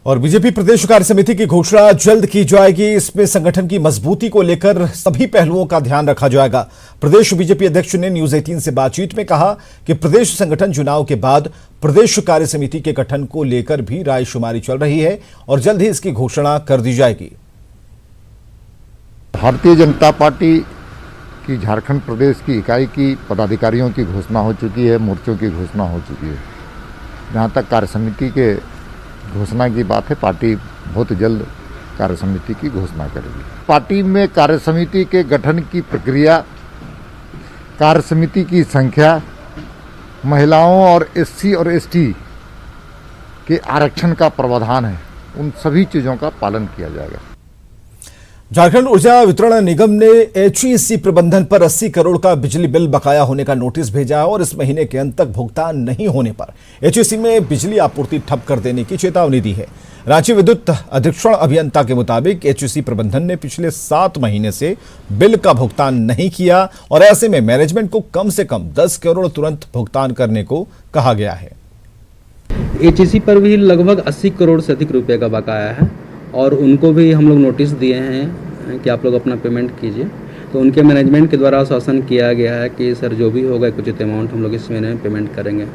और बीजेपी प्रदेश कार्य समिति की घोषणा जल्द की जाएगी। इसमें संगठन की मजबूती को लेकर सभी पहलुओं का ध्यान रखा जाएगा। प्रदेश बीजेपी अध्यक्ष ने न्यूज 18 से बातचीत में कहा कि प्रदेश संगठन चुनाव के बाद प्रदेश कार्य समिति के गठन को लेकर भी रायशुमारी चल रही है और जल्द ही इसकी घोषणा कर दी जाएगी। भारतीय जनता पार्टी की झारखंड प्रदेश की इकाई की पदाधिकारियों की घोषणा हो चुकी है, मोर्चों की घोषणा हो चुकी है। जहाँ तक कार्य समिति के घोषणा की बात है, पार्टी बहुत जल्द कार्य समिति की घोषणा करेगी। पार्टी में कार्य समिति के गठन की प्रक्रिया, कार्य समिति की संख्या, महिलाओं और एससी और एसटी के आरक्षण का प्रावधान है, उन सभी चीज़ों का पालन किया जाएगा। झारखंड ऊर्जा वितरण निगम ने एचईसी प्रबंधन पर 80 करोड़ का बिजली बिल बकाया होने का नोटिस भेजा है और इस महीने के अंत तक भुगतान नहीं होने पर एचईसी में बिजली आपूर्ति ठप कर देने की चेतावनी दी है। रांची विद्युत अधीक्षण अभियंता के मुताबिक एचईसी प्रबंधन ने पिछले 7 महीने से बिल का भुगतान नहीं किया और ऐसे में मैनेजमेंट को कम से कम 10 करोड़ तुरंत भुगतान करने को कहा गया है। एचईसी पर भी लगभग 80 करोड़ से अधिक रुपए का बकाया है और उनको भी हम लोग नोटिस दिए हैं कि आप लोग अपना पेमेंट कीजिए। तो उनके मैनेजमेंट के द्वारा आश्वासन किया गया है कि सर जो भी होगा उचित अमाउंट हम लोग इस महीने में पेमेंट करेंगे।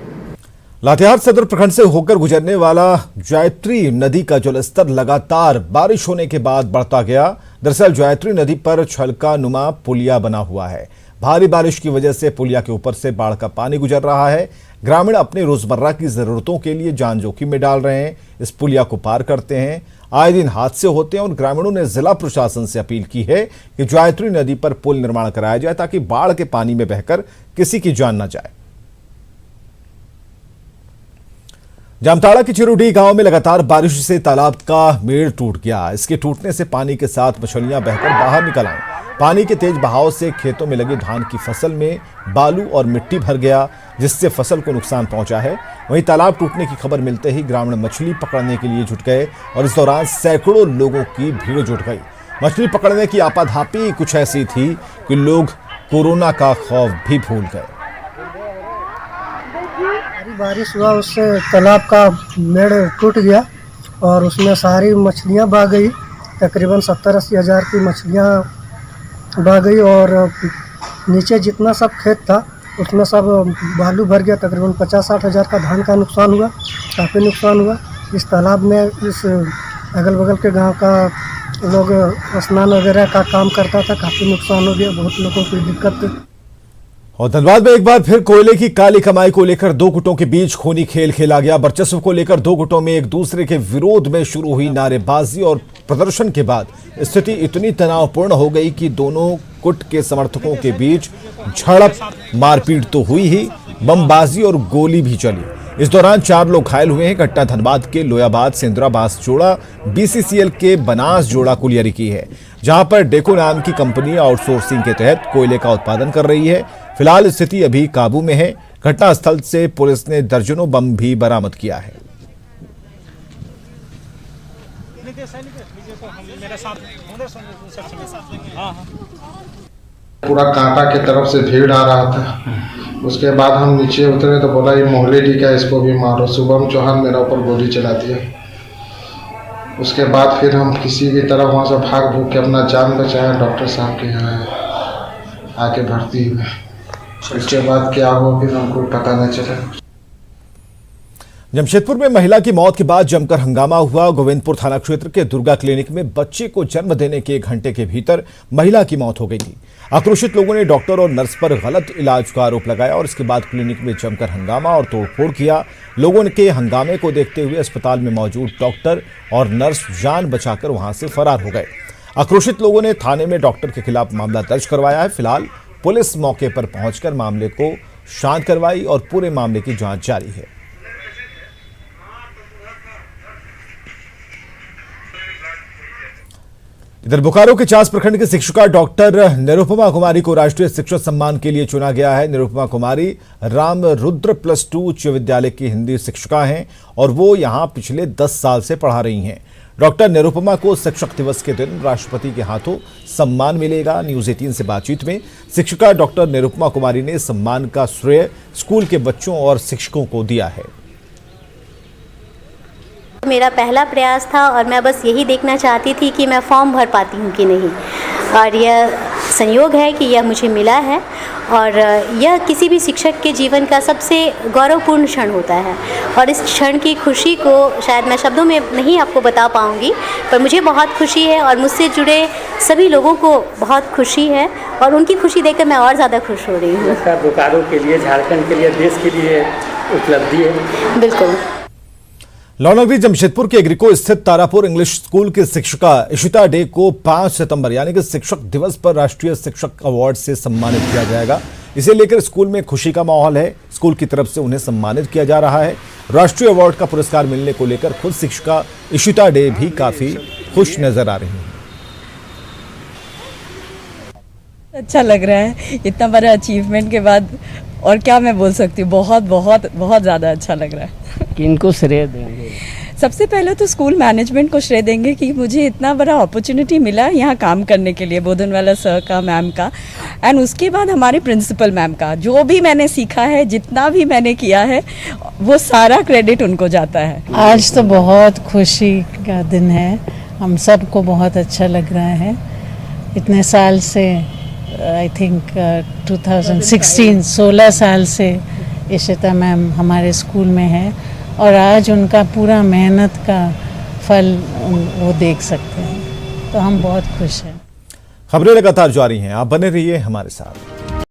लातेहार सदर प्रखंड से होकर गुजरने वाला जायत्री नदी का जलस्तर लगातार बारिश होने के बाद बढ़ता गया। दरअसल जायत्री नदी पर छलका नुमा पुलिया बना हुआ है। भारी बारिश की वजह से पुलिया के ऊपर से बाढ़ का पानी गुजर रहा है। ग्रामीण अपने रोजमर्रा की जरूरतों के लिए जान जोखिम में डाल रहे हैं, इस पुलिया को पार करते हैं। आए दिन हादसे होते हैं और ग्रामीणों ने जिला प्रशासन से अपील की है कि जायत्री नदी पर पुल निर्माण कराया जाए ताकि बाढ़ के पानी में बहकर किसी की जान न जाए। जामताड़ा के चिरुडी गांव में लगातार बारिश से तालाब का मेड़ टूट गया। इसके टूटने से पानी के साथ मछलियां बहकर बाहर निकल आई। पानी के तेज बहाव से खेतों में लगी धान की फसल में बालू और मिट्टी भर गया, जिससे फसल को नुकसान पहुंचा है। वहीं तालाब टूटने की खबर मिलते ही ग्रामीण मछली पकड़ने के लिए जुट गए और इस दौरान सैकड़ों लोगों की भीड़ जुट गई। मछली पकड़ने की आपाधापी कुछ ऐसी थी कि लोग कोरोना का खौफ भी भूल गए। बारिश हुआ, उससे तालाब का मेड़ टूट गया और उसमें सारी मछलियां बह गई। तकरीबन 70-80 हज़ार की मछलियां बह गई और नीचे जितना सब खेत था उसमें सब बालू भर गया। तकरीबन 50-60 हज़ार का धान का नुकसान हुआ, काफ़ी नुकसान हुआ। इस तालाब में इस अगल बगल के गांव का लोग स्नान वगैरह का काम करता था, काफ़ी नुकसान हो गया, बहुत लोगों की दिक्कत। और धनबाद में एक बार फिर कोयले की काली कमाई को लेकर दो गुटों के बीच खूनी खेल खेला गया। वर्चस्व को लेकर दो गुटों में एक दूसरे के विरोध में शुरू हुई नारेबाजी और प्रदर्शन के बाद स्थिति इतनी तनावपूर्ण हो गई कि दोनों गुट के समर्थकों के बीच झड़प, मारपीट तो हुई ही, बमबाजी और गोली भी चली। इस दौरान 4 लोग घायल हुए हैं। घटना धनबाद के लोयाबाद सेंद्रा बांस जोड़ा बीसीसीएल के बनास जोड़ा कुलियरी की है, जहां पर डेको नाम की कंपनी आउटसोर्सिंग के तहत कोयले का उत्पादन कर रही है। फिलहाल स्थिति अभी काबू में है। घटनास्थल से पुलिस ने दर्जनों बम भी बरामद किया है। पूरा कांटा की तरफ से भीड़ आ रहा था। उसके बाद हम नीचे उतरे तो बोला ये मोहल्ले डी का, इसको भी मारो। शुभम चौहान मेरा ऊपर गोली चला दिया। उसके बाद फिर हम किसी भी तरह वहाँ से भाग भूग के अपना जान बचाया। डॉक्टर साहब के यहाँ आके भर्ती हुए। उसके बाद क्या हुआ फिर हमको पता नहीं चला। जमशेदपुर में महिला की मौत के बाद जमकर हंगामा हुआ। गोविंदपुर थाना क्षेत्र के दुर्गा क्लिनिक में बच्चे को जन्म देने के 1 घंटे के भीतर महिला की मौत हो गई थी। आक्रोशित लोगों ने डॉक्टर और नर्स पर गलत इलाज का आरोप लगाया और इसके बाद क्लिनिक में जमकर हंगामा और तोड़फोड़ किया। लोगों के हंगामे को देखते हुए अस्पताल में मौजूद डॉक्टर और नर्स जान बचाकर वहां से फरार हो गए। आक्रोशित लोगों ने थाने में डॉक्टर के खिलाफ मामला दर्ज करवाया है। फिलहाल पुलिस मौके पर पहुंचकर मामले को शांत करवाई और पूरे मामले की जांच जारी है। इधर बोकारो के चास प्रखंड की शिक्षिका डॉक्टर निरुपमा कुमारी को राष्ट्रीय शिक्षक सम्मान के लिए चुना गया है। निरुपमा कुमारी राम रुद्र +2 उच्च विद्यालय की हिंदी शिक्षिका हैं और वो यहां पिछले 10 साल से पढ़ा रही हैं। डॉक्टर निरुपमा को शिक्षक दिवस के दिन राष्ट्रपति के हाथों सम्मान मिलेगा। न्यूज 18 से बातचीत में शिक्षिका डॉक्टर निरुपमा कुमारी ने सम्मान का श्रेय स्कूल के बच्चों और शिक्षकों को दिया है। मेरा पहला प्रयास था और मैं बस यही देखना चाहती थी कि मैं फॉर्म भर पाती हूँ कि नहीं, और यह संयोग है कि यह मुझे मिला है। और यह किसी भी शिक्षक के जीवन का सबसे गौरवपूर्ण क्षण होता है, और इस क्षण की खुशी को शायद मैं शब्दों में नहीं आपको बता पाऊँगी, पर मुझे बहुत खुशी है और मुझसे जुड़े सभी लोगों को बहुत खुशी है, और उनकी खुशी देखकर मैं और ज़्यादा खुश हो रही हूँ। बोकारो के लिए, झारखंड के लिए, देश के लिए उपलब्धि है। बिल्कुल। लौनगरी जमशेदपुर के एग्रीको स्थित तारापुर इंग्लिश स्कूल की शिक्षिका इशिता डे को 5 सितंबर यानी कि शिक्षक दिवस पर राष्ट्रीय शिक्षक अवार्ड से सम्मानित किया जाएगा। इसे लेकर स्कूल में खुशी का माहौल है। स्कूल की तरफ से उन्हें सम्मानित किया जा रहा है। राष्ट्रीय अवार्ड का पुरस्कार मिलने को लेकर खुद शिक्षिका इशिता डे भी काफी खुश नजर आ रही हैं। अच्छा लग रहा है, इतना बड़ा अचीवमेंट के बाद और क्या मैं बोल सकती हूँ। बहुत बहुत बहुत ज़्यादा अच्छा लग रहा है। किनको श्रेय देंगे? सबसे पहले तो स्कूल मैनेजमेंट को श्रेय देंगे कि मुझे इतना बड़ा अपॉर्चुनिटी मिला यहाँ काम करने के लिए, बोधनवाला सर का, मैम का, एंड उसके बाद हमारे प्रिंसिपल मैम का। जो भी मैंने सीखा है, जितना भी मैंने किया है, वो सारा क्रेडिट उनको जाता है। आज तो बहुत खुशी का दिन है, हम सबको बहुत अच्छा लग रहा है। इतने साल से आई थिंक 16 साल से इशिता मैम हमारे स्कूल में है, और आज उनका पूरा मेहनत का फल वो देख सकते हैं, तो हम बहुत खुश हैं। खबरें लगातार जारी हैं, आप बने रहिए हमारे साथ।